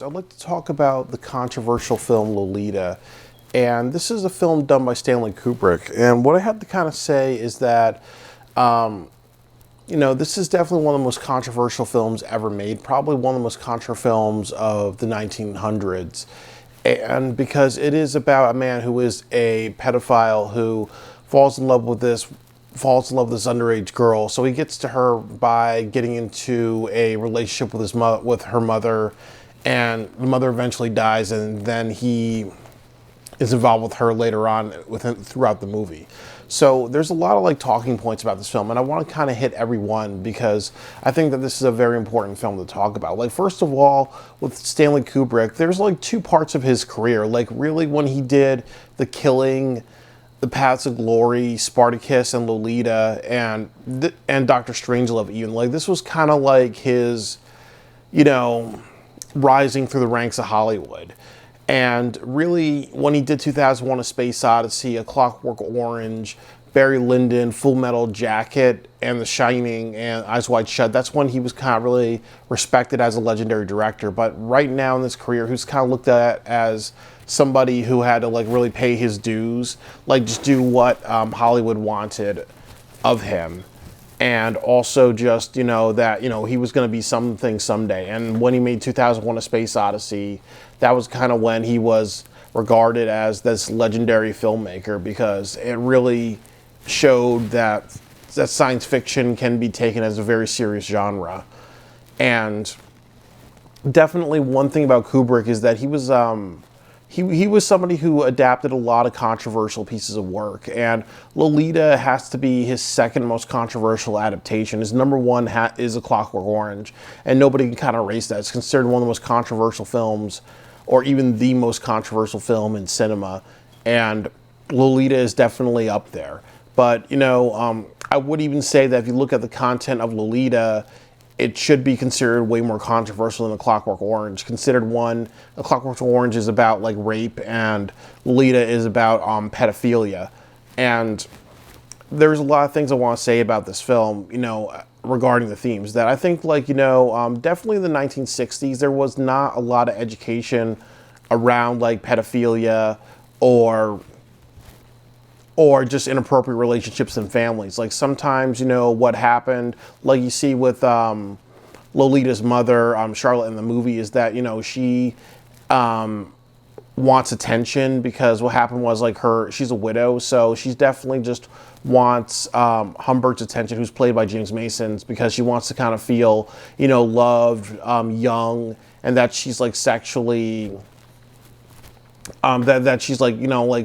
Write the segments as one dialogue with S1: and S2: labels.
S1: I'd like to talk about the controversial film Lolita. And this is a film done by Stanley Kubrick. And what I have to kind of say is that, this is definitely one of the most controversial films ever made, probably one of the most controversial films of the 1900s. And because it is about a man who is a pedophile who falls in love with this underage girl. So he gets to her by getting into a relationship with with her mother, and the mother eventually dies, and then he is involved with her later on throughout the movie. So there's a lot of talking points about this film, and I want to kind of hit every one because I think that this is a very important film to talk about. First of all, with Stanley Kubrick, there's two parts of his career. Really, when he did The Killing, The Paths of Glory, Spartacus, and Lolita, and Doctor Strangelove, even this was kind of his, rising through the ranks of Hollywood. And really, when he did 2001: A Space Odyssey, A Clockwork Orange, Barry Lyndon, Full Metal Jacket, and The Shining, and Eyes Wide Shut, that's when he was kind of really respected as a legendary director. But right now in his career, he's kind of looked at as somebody who had to really pay his dues, just do what Hollywood wanted of him. And also just, that, he was going to be something someday. And when he made 2001: A Space Odyssey, that was kind of when he was regarded as this legendary filmmaker, because it really showed that science fiction can be taken as a very serious genre. And definitely one thing about Kubrick is that he was somebody who adapted a lot of controversial pieces of work, and Lolita has to be his second most controversial adaptation. His number one is A Clockwork Orange, and nobody can kind of erase that. It's considered one of the most controversial films, or even the most controversial film in cinema, and Lolita is definitely up there. But, I would even say that if you look at the content of Lolita, it should be considered way more controversial than A Clockwork Orange. Considered one, A Clockwork Orange is about rape, and Lolita is about pedophilia. And there's a lot of things I want to say about this film, regarding the themes. That I think, definitely in the 1960s, there was not a lot of education around pedophilia or just inappropriate relationships in families. Sometimes, what happened, you see with Lolita's mother, Charlotte, in the movie, is that, she wants attention, because what happened was she's a widow, so she's definitely just wants Humbert's attention, who's played by James Mason, because she wants to kind of feel, loved, young, and that she's sexually that she's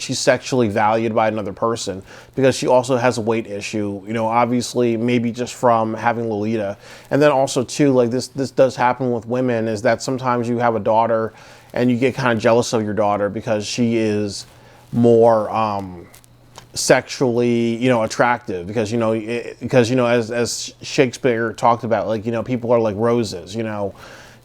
S1: she's sexually valued by another person, because she also has a weight issue, obviously maybe just from having Lolita. And then also too, this does happen with women, is that sometimes you have a daughter and you get kind of jealous of your daughter because she is more sexually attractive, because as Shakespeare talked about, people are like roses.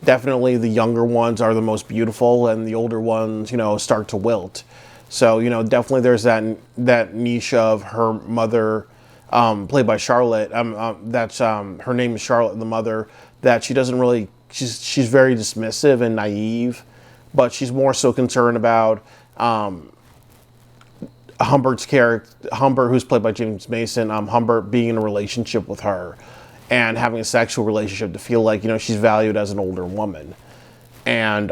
S1: Definitely the younger ones are the most beautiful, and the older ones, start to wilt. So, definitely there's that niche of her mother, played by Charlotte. That's her name is Charlotte, the mother. That she doesn't really, she's very dismissive and naive, but she's more so concerned about Humbert's character, Humbert, who's played by James Mason. Humbert being in a relationship with her, and having a sexual relationship, to feel she's valued as an older woman. And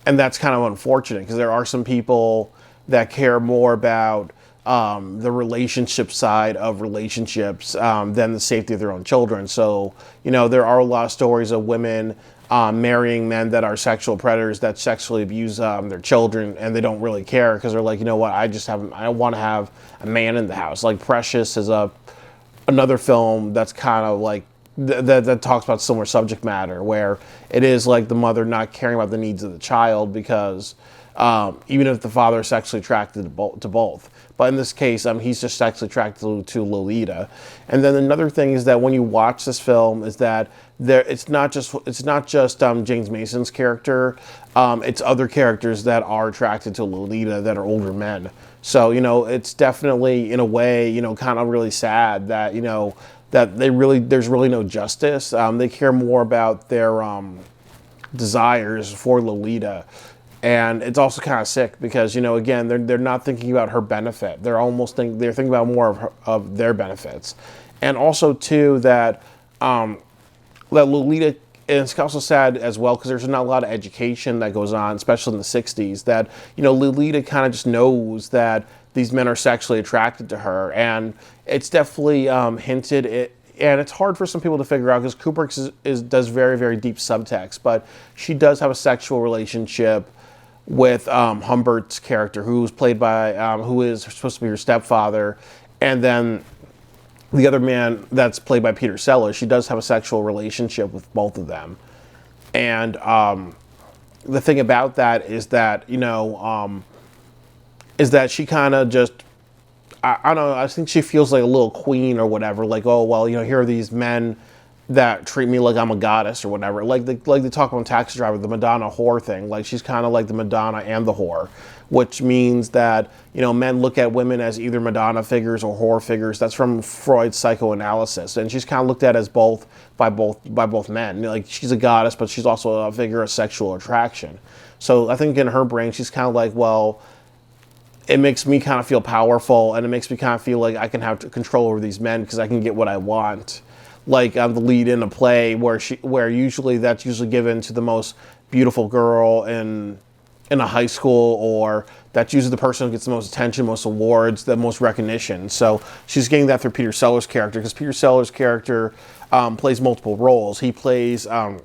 S1: that's kind of unfortunate, because there are some people that care more about the relationship side of relationships than the safety of their own children. So, there are a lot of stories of women marrying men that are sexual predators, that sexually abuse their children, and they don't really care, because they're like, what, I want to have a man in the house. Precious is another film that's kind of that talks about similar subject matter, where it is the mother not caring about the needs of the child, because even if the father is sexually attracted to both. But in this case, he's just sexually attracted to Lolita. And then another thing is that when you watch this film, is that it's not just James Mason's character, it's other characters that are attracted to Lolita that are older men. So, it's definitely, in a way, kind of really sad that, that there's really no justice. They care more about their desires for Lolita. And it's also kind of sick because, again, they're not thinking about her benefit. They're thinking about more of their benefits. And also too that Lolita, and it's also sad as well because there's not a lot of education that goes on, especially in the 60s, that, Lolita kind of just knows that these men are sexually attracted to her. And it's definitely hinted, and it's hard for some people to figure out because Kubrick does very, very deep subtext, but she does have a sexual relationship with Humbert's character, who is supposed to be her stepfather, and then the other man that's played by Peter Sellers. She does have a sexual relationship with both of them, and the thing about that is that she kind of just, I don't know, I think she feels like a little queen or whatever. Like, oh well, here are these men that treat me like I'm a goddess or whatever. Like they talk about Taxi Driver, the Madonna whore thing. Like she's kind of like the Madonna and the whore, which means that men look at women as either Madonna figures or whore figures. That's from Freud's psychoanalysis, and she's kind of looked at as both by both men. Like she's a goddess, but she's also a figure of sexual attraction. So I think in her brain, she's kind of like, well, it makes me kind of feel powerful, and it makes me kind of feel like I can have control over these men because I can get what I want. Like I'm the lead in a play where usually that's given to the most beautiful girl in a high school, or that's usually the person who gets the most attention, most awards, the most recognition. So she's getting that through Peter Sellers' character, because Peter Sellers' character plays multiple roles. He plays a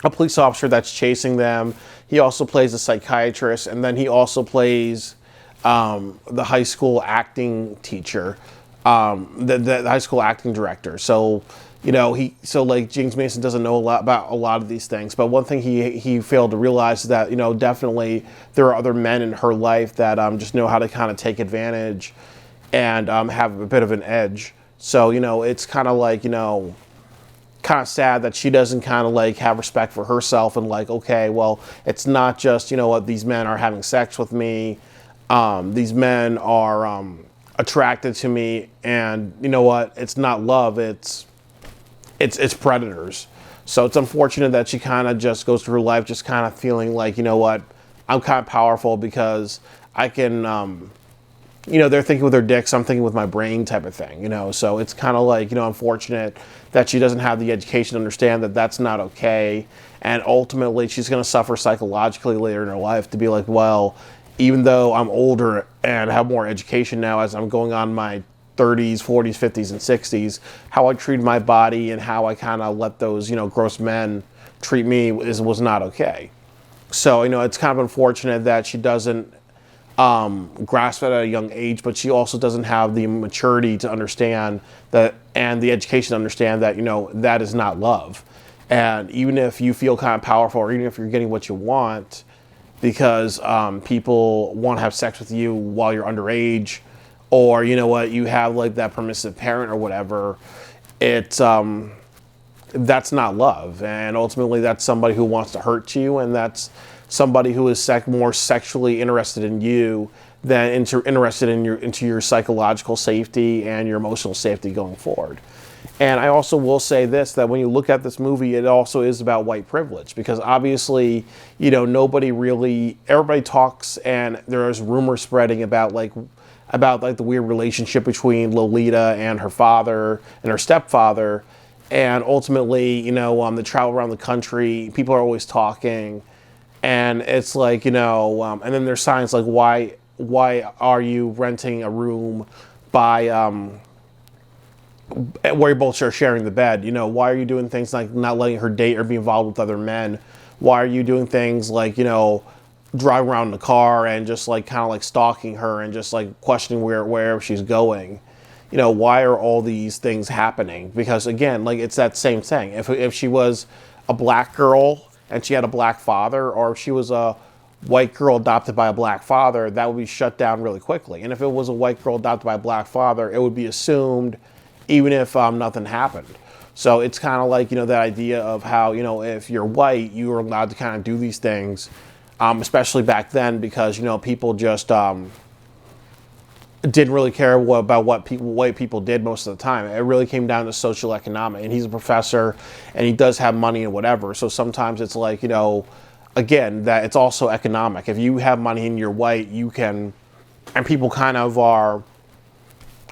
S1: police officer that's chasing them. He also plays a psychiatrist, and then he also plays the high school acting teacher, the high school acting director. So, like James Mason doesn't know a lot about a lot of these things, but one thing he failed to realize is that, definitely there are other men in her life that just know how to kind of take advantage and have a bit of an edge. So, it's kind of like, kind of sad that she doesn't kind of like have respect for herself and like, okay, well, it's not just, what these men are having sex with me. These men are attracted to me, and you know what? It's not love. It's predators. So it's unfortunate that she kind of just goes through her life just kind of feeling like, you know what? I'm kind of powerful because I can. They're thinking with their dicks, I'm thinking with my brain, type of thing. So it's kind of like, unfortunate that she doesn't have the education to understand that that's not okay, and ultimately she's going to suffer psychologically later in her life to be like, well, even though I'm older and have more education now as I'm going on my 30s, 40s, 50s, and 60s, how I treated my body and how I kind of let those, gross men treat me was not okay. So, it's kind of unfortunate that she doesn't grasp it at a young age, but she also doesn't have the maturity to understand that, and the education to understand that, that is not love. And even if you feel kind of powerful, or even if you're getting what you want, because people want to have sex with you while you're underage, or you have like that permissive parent or whatever, it's that's not love, and ultimately that's somebody who wants to hurt you, and that's somebody who is more sexually interested in you than interested in your psychological safety and your emotional safety going forward. And I also will say this, that when you look at this movie, it also is about white privilege, because obviously, everybody talks, and there's rumors spreading about the weird relationship between Lolita and her father and her stepfather. And ultimately, the travel around the country, people are always talking, and it's like, and then there's signs like, why are you renting a room by, where you both are sharing the bed? Why are you doing things like not letting her date or be involved with other men? Why are you doing things like, driving around in the car and just like kind of like stalking her and just like questioning wherever she's going? Why are all these things happening? Because again, like it's that same thing. If she was a black girl and she had a black father, or if she was a white girl adopted by a black father, that would be shut down really quickly. And if it was a white girl adopted by a black father, it would be assumed even if nothing happened. So it's kind of like, that idea of how, if you're white, you are allowed to kind of do these things, especially back then, because, people just, didn't really care about what white people did most of the time. It really came down to social economic, and he's a professor, and he does have money and whatever. So sometimes it's like, again, that it's also economic. If you have money and you're white, you can, and people kind of are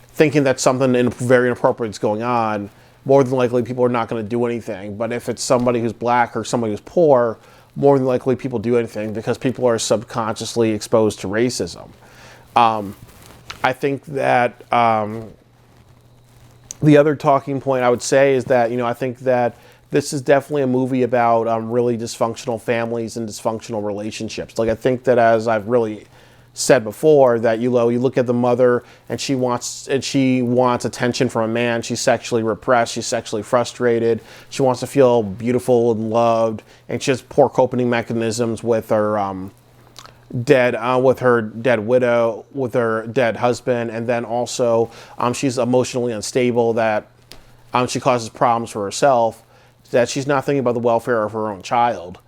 S1: thinking that something very inappropriate is going on, more than likely people are not going to do anything. But if it's somebody who's black or somebody who's poor, more than likely people do anything because people are subconsciously exposed to racism. I think that the other talking point I would say is that, I think that this is definitely a movie about really dysfunctional families and dysfunctional relationships. Like, I think that, as I've really said before, that you look at the mother, and she wants attention from a man. She's sexually repressed. She's sexually frustrated. She wants to feel beautiful and loved, and she has poor coping mechanisms with her dead widow, with her dead husband, and then also she's emotionally unstable, that she causes problems for herself, that she's not thinking about the welfare of her own child.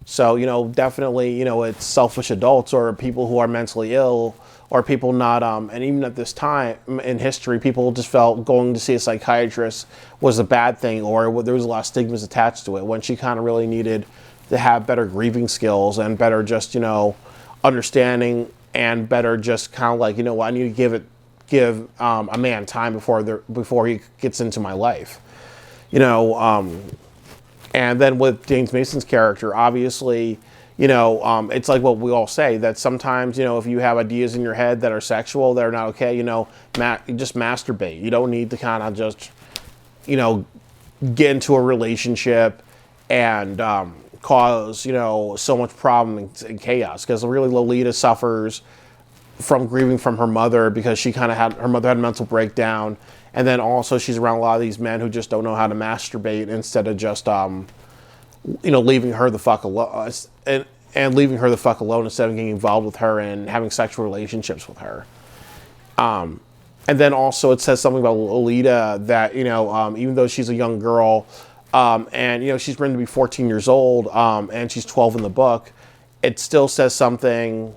S1: So, definitely, it's selfish adults or people who are mentally ill, or people not, and even at this time in history, people just felt going to see a psychiatrist was a bad thing, or there was a lot of stigmas attached to it, when she kind of really needed to have better grieving skills and better just, understanding, and better just kind of like, I need to give a man time before he gets into my life, and then with James Mason's character, obviously, it's like what we all say, that sometimes, if you have ideas in your head that are sexual, that are not okay, just masturbate. You don't need to kind of just, get into a relationship and cause, so much problem and chaos. Because really, Lolita suffers from grieving from her mother, because her mother had a mental breakdown. And then also she's around a lot of these men who just don't know how to masturbate, instead of just, leaving her the fuck alone, and leaving her the fuck alone instead of getting involved with her and having sexual relationships with her. And then also it says something about Lolita that, even though she's a young girl, and, she's written to be 14 years old, and she's 12 in the book, it still says something.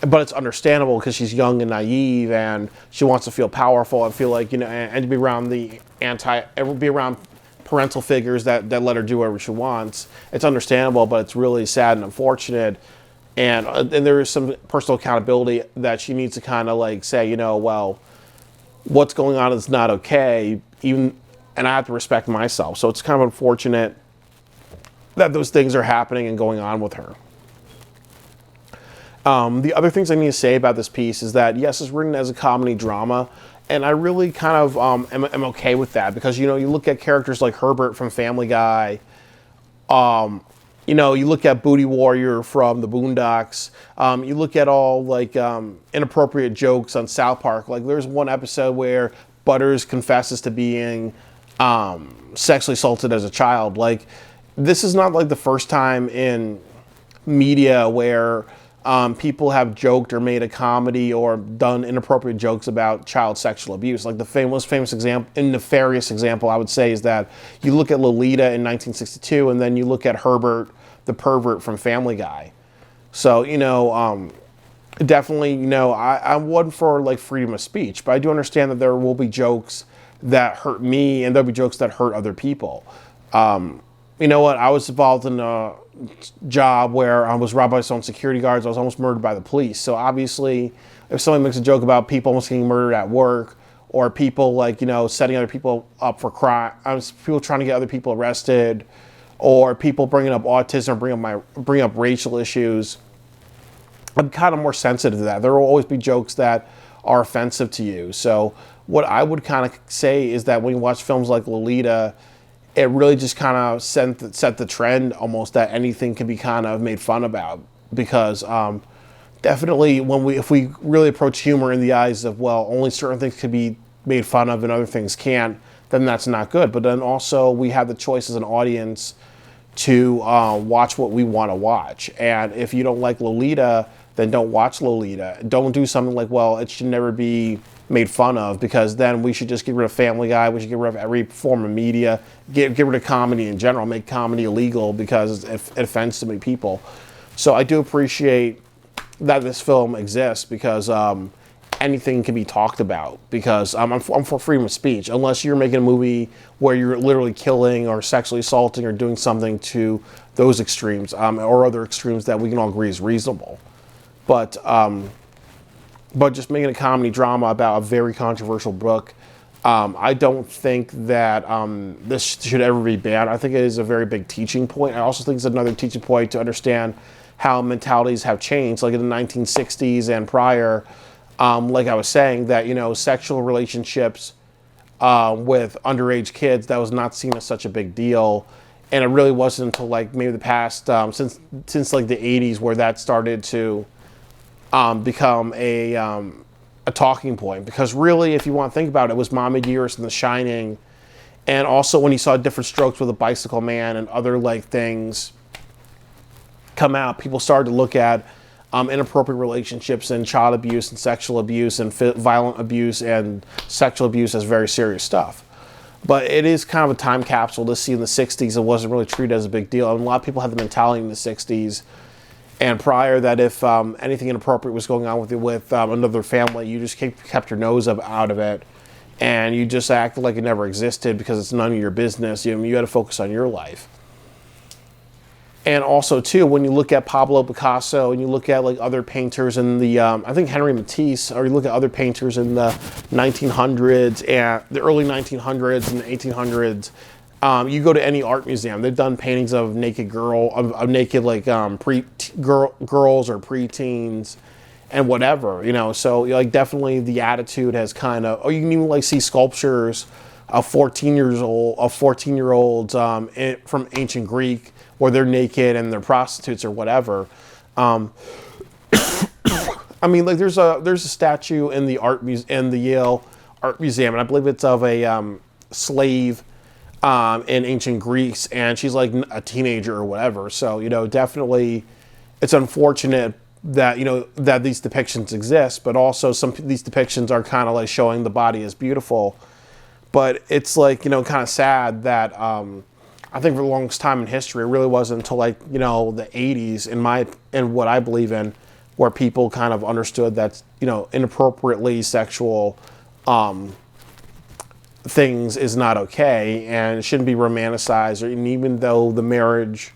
S1: But it's understandable because she's young and naive, and she wants to feel powerful and feel like, and to be around be around parental figures that let her do whatever she wants. It's understandable, but it's really sad and unfortunate. And there is some personal accountability that she needs to kind of like say, well, what's going on is not okay, and I have to respect myself. So it's kind of unfortunate that those things are happening and going on with her. The other things I need to say about this piece is that, yes, it's written as a comedy drama, and I really kind of am okay with that, because, you look at characters like Herbert from Family Guy, you look at Booty Warrior from the Boondocks, you look at all, like, inappropriate jokes on South Park. Like, there's one episode where Butters confesses to being sexually assaulted as a child. Like, this is not, like, the first time in media where people have joked or made a comedy or done inappropriate jokes about child sexual abuse. Like, the most famous example, and nefarious example, I would say, is that you look at Lolita in 1962, and then you look at Herbert, the pervert from Family Guy. So, definitely, I'm one for, like, freedom of speech, but I do understand that there will be jokes that hurt me, and there'll be jokes that hurt other people. You know what? I was involved in a job where I was robbed by some security guards. I was almost murdered by the police. So obviously, if someone makes a joke about people almost getting murdered at work, or people like, setting other people up for crime, people trying to get other people arrested, or people bringing up autism, bring up racial issues, I'm kind of more sensitive to that. There will always be jokes that are offensive to you. So what I would kind of say is that when you watch films like Lolita, it really just kind of set the trend almost that anything can be kind of made fun about, because definitely if we really approach humor in the eyes of, well, only certain things can be made fun of and other things can't, then that's not good. But then also we have the choice as an audience to watch what we want to watch. And if you don't like Lolita, then don't watch Lolita. Don't do something like, well, it should never be made fun of, because then we should just get rid of Family Guy. We should get rid of every form of media, get rid of comedy in general, make comedy illegal because it offends so many people. So I do appreciate that this film exists, because anything can be talked about, because I'm for freedom of speech, unless you're making a movie where you're literally killing or sexually assaulting or doing something to those extremes, or other extremes that we can all agree is reasonable. But just making a comedy drama about a very controversial book, I don't think that this should ever be banned. I think it is a very big teaching point. I also think it's another teaching point to understand how mentalities have changed, like in the 1960s and prior. Like I was saying, that, you know, sexual relationships with underage kids, that was not seen as such a big deal. And it really wasn't until like maybe the past, since like the 80s, where that started to become a talking point. Because really, if you want to think about it, it was Mommy Dearest and The Shining. And also when you saw Different Strokes with a Bicycle Man and other like things come out, people started to look at inappropriate relationships and child abuse and sexual abuse and violent abuse and sexual abuse as very serious stuff. But it is kind of a time capsule to see in the 60s it wasn't really treated as a big deal. And a lot of people had the mentality in the 60s and prior that if anything inappropriate was going on with another family, you just kept your nose out of it, and you just acted like it never existed because it's none of your business. You had to focus on your life. And also, too, when you look at Pablo Picasso and you look at like other painters in the, I think Henri Matisse, or you look at other painters in the 1900s and the early 1900s and the 1800s, you go to any art museum, they've done paintings of naked girls or preteens and whatever, you know. So like definitely the attitude has kind of, or you can even like see sculptures of 14-year-olds from ancient Greek, where they're naked and they're prostitutes or whatever. I mean, like there's a statue in the Yale Art Museum, and I believe it's of a slave in ancient Greece, and she's like a teenager or whatever. So, you know, definitely it's unfortunate that, you know, that these depictions exist, but also these depictions are kind of like showing the body as beautiful. But it's like, you know, kind of sad that I think for the longest time in history, it really wasn't until like, you know, the 80s in what I believe in, where people kind of understood that, you know, inappropriately sexual things is not okay and it shouldn't be romanticized. And even though the marriage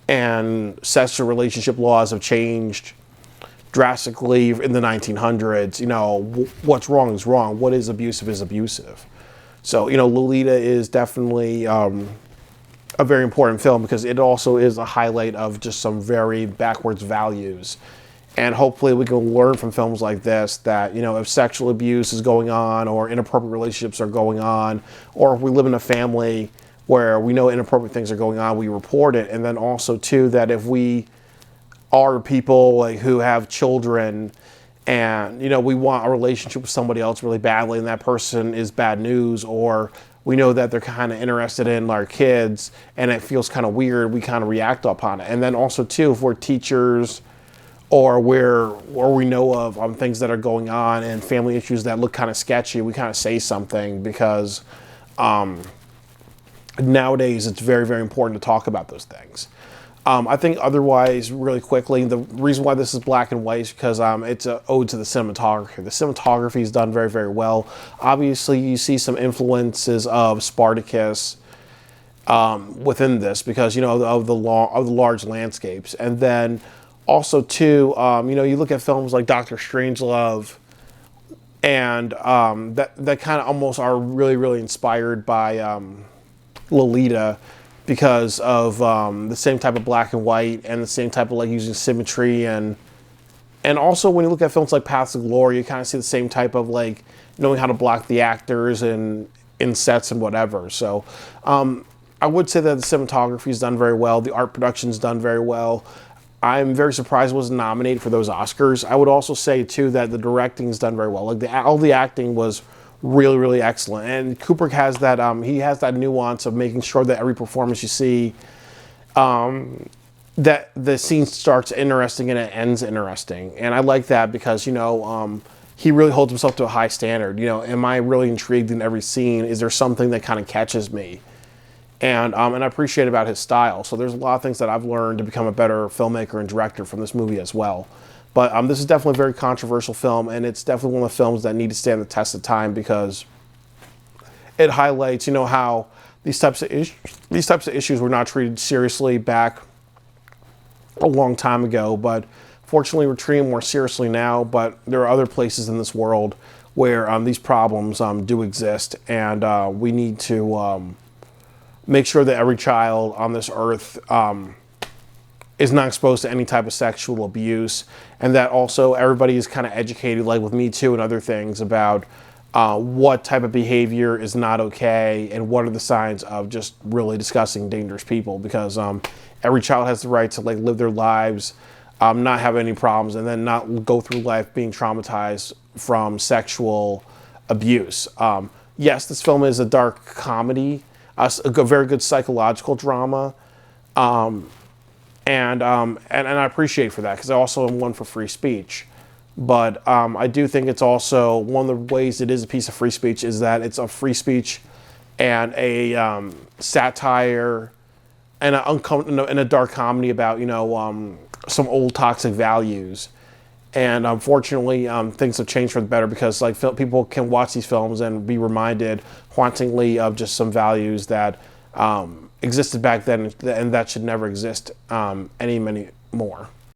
S1: and sexual relationship laws have changed drastically in the 1900s, you know, what's wrong is wrong. What is abusive is abusive. So, you know, Lolita is definitely a very important film because it also is a highlight of just some very backwards values. And hopefully we can learn from films like this that, you know, if sexual abuse is going on or inappropriate relationships are going on, or if we live in a family where we know inappropriate things are going on, we report it. And then also, too, that if we are people like who have children and, you know, we want a relationship with somebody else really badly and that person is bad news, or we know that they're kind of interested in our kids and it feels kind of weird, we kind of react upon it. And then also, too, if we're teachers or we know of things that are going on and family issues that look kind of sketchy, we kind of say something because nowadays it's very, very important to talk about those things. I think otherwise, really quickly, the reason why this is black and white is because it's an ode to the cinematography. The cinematography is done very, very well. Obviously, you see some influences of Spartacus within this because, you know, of the large landscapes. And then also, too, you know, you look at films like Dr. Strangelove, and that kind of almost are really, really inspired by Lolita, because of the same type of black and white and the same type of like using symmetry and also when you look at films like Paths of Glory, you kind of see the same type of like knowing how to block the actors and in sets and whatever. So I would say that the cinematography is done very well. The art production is done very well. I'm very surprised it wasn't nominated for those Oscars. I would also say too that the directing is done very well. Like all the acting was really, really excellent. And Kubrick has that, he has that nuance of making sure that every performance you see, that the scene starts interesting and it ends interesting. And I like that because, you know, he really holds himself to a high standard. You know, am I really intrigued in every scene? Is there something that kind of catches me? And I appreciate about his style. So there's a lot of things that I've learned to become a better filmmaker and director from this movie as well. But this is definitely a very controversial film, and it's definitely one of the films that need to stand the test of time because it highlights, how these types of issues were not treated seriously back a long time ago. But fortunately, we're treating more seriously now. But there are other places in this world where these problems do exist, and we need to make sure that every child on this earth is not exposed to any type of sexual abuse, and that also everybody is kind of educated, like with Me Too and other things, about what type of behavior is not okay and what are the signs of just really disgusting, dangerous people. Because every child has the right to live their lives, not have any problems, and then not go through life being traumatized from sexual abuse. Yes, this film is a dark comedy, a very good psychological drama. And I appreciate for that because I also am one for free speech. But I do think it's also one of the ways it is a piece of free speech is that it's a free speech and a satire and a dark comedy about some old toxic values. And unfortunately, things have changed for the better because people can watch these films and be reminded hauntingly of just some values that existed back then, and that should never exist any more.